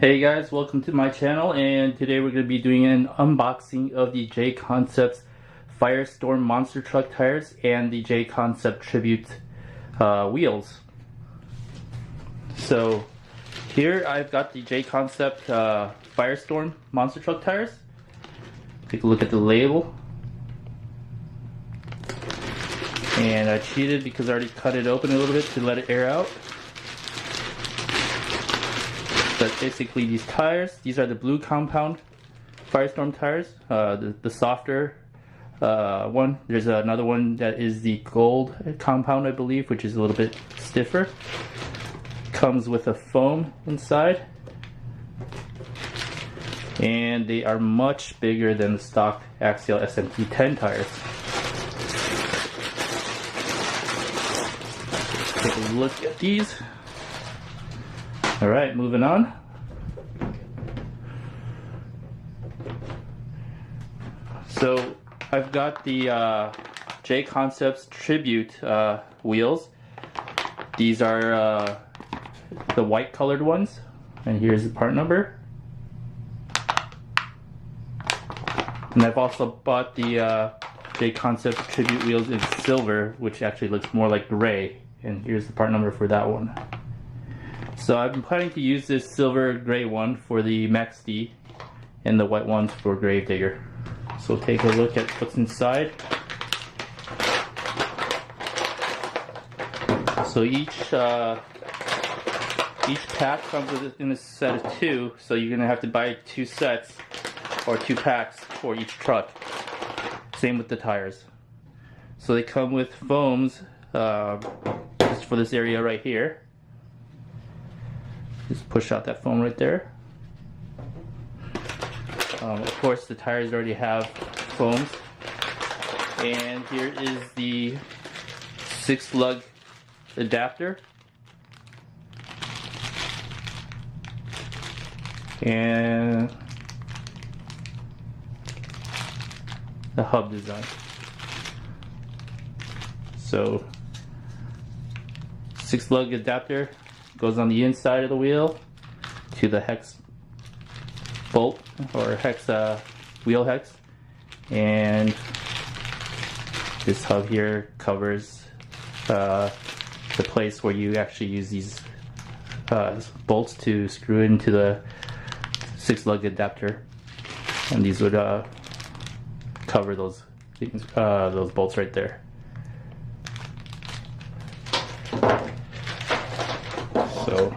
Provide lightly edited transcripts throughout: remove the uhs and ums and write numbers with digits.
Hey guys, welcome to my channel, and today we're going to be doing an unboxing of the JConcepts Firestorm monster truck tires and the JConcept Tribute wheels. So here I've got the JConcept Firestorm monster truck tires. Take a look at the label. And I cheated because I already cut it open a little bit to let it air out. That's basically these tires. These are the blue compound Firestorm tires, the softer one. There's another one that is the gold compound, I believe, which is a little bit stiffer. Comes with a foam inside, and they are much bigger than the stock Axial SMT10 tires. Take a look at these. Alright, moving on. So I've got the JConcepts Tribute wheels. These are the white colored ones, and here's the part number. And I've also bought the JConcepts Tribute wheels in silver, which actually looks more like gray, and here's the part number for that one. So I've been planning to use this silver gray one for the Max D and the white ones for Gravedigger. So take a look at what's inside. So each pack comes in a set of 2, so you're gonna have to buy 2 sets or 2 packs for each truck. Same with the tires. So they come with foams just for this area right here. Just push out that foam right there. Of course, the tires already have foams. And here is the 6-lug adapter. And the hub design. So 6-lug adapter goes on the inside of the wheel to the hex bolt or hex wheel hex, and this hub here covers the place where you actually use these bolts to screw into the 6-lug adapter, and these would cover those things, those bolts right there. So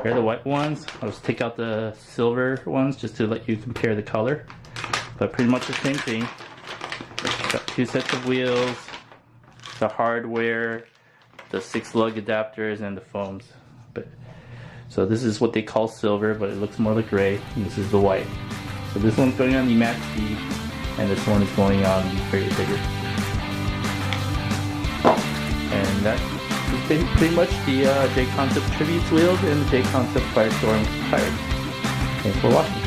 here are the white ones. I'll just take out the silver ones just to let you compare the color. But pretty much the same thing. Got 2 sets of wheels, the hardware, the 6-lug adapters, and the foams. So this is what they call silver, but it looks more like gray. And this is the white. So this one's going on the Max D, and this one is going on the Gravedigger. And that is pretty much the JConcept Tribute wheels and the JConcept Firestorm tires. Thanks for watching.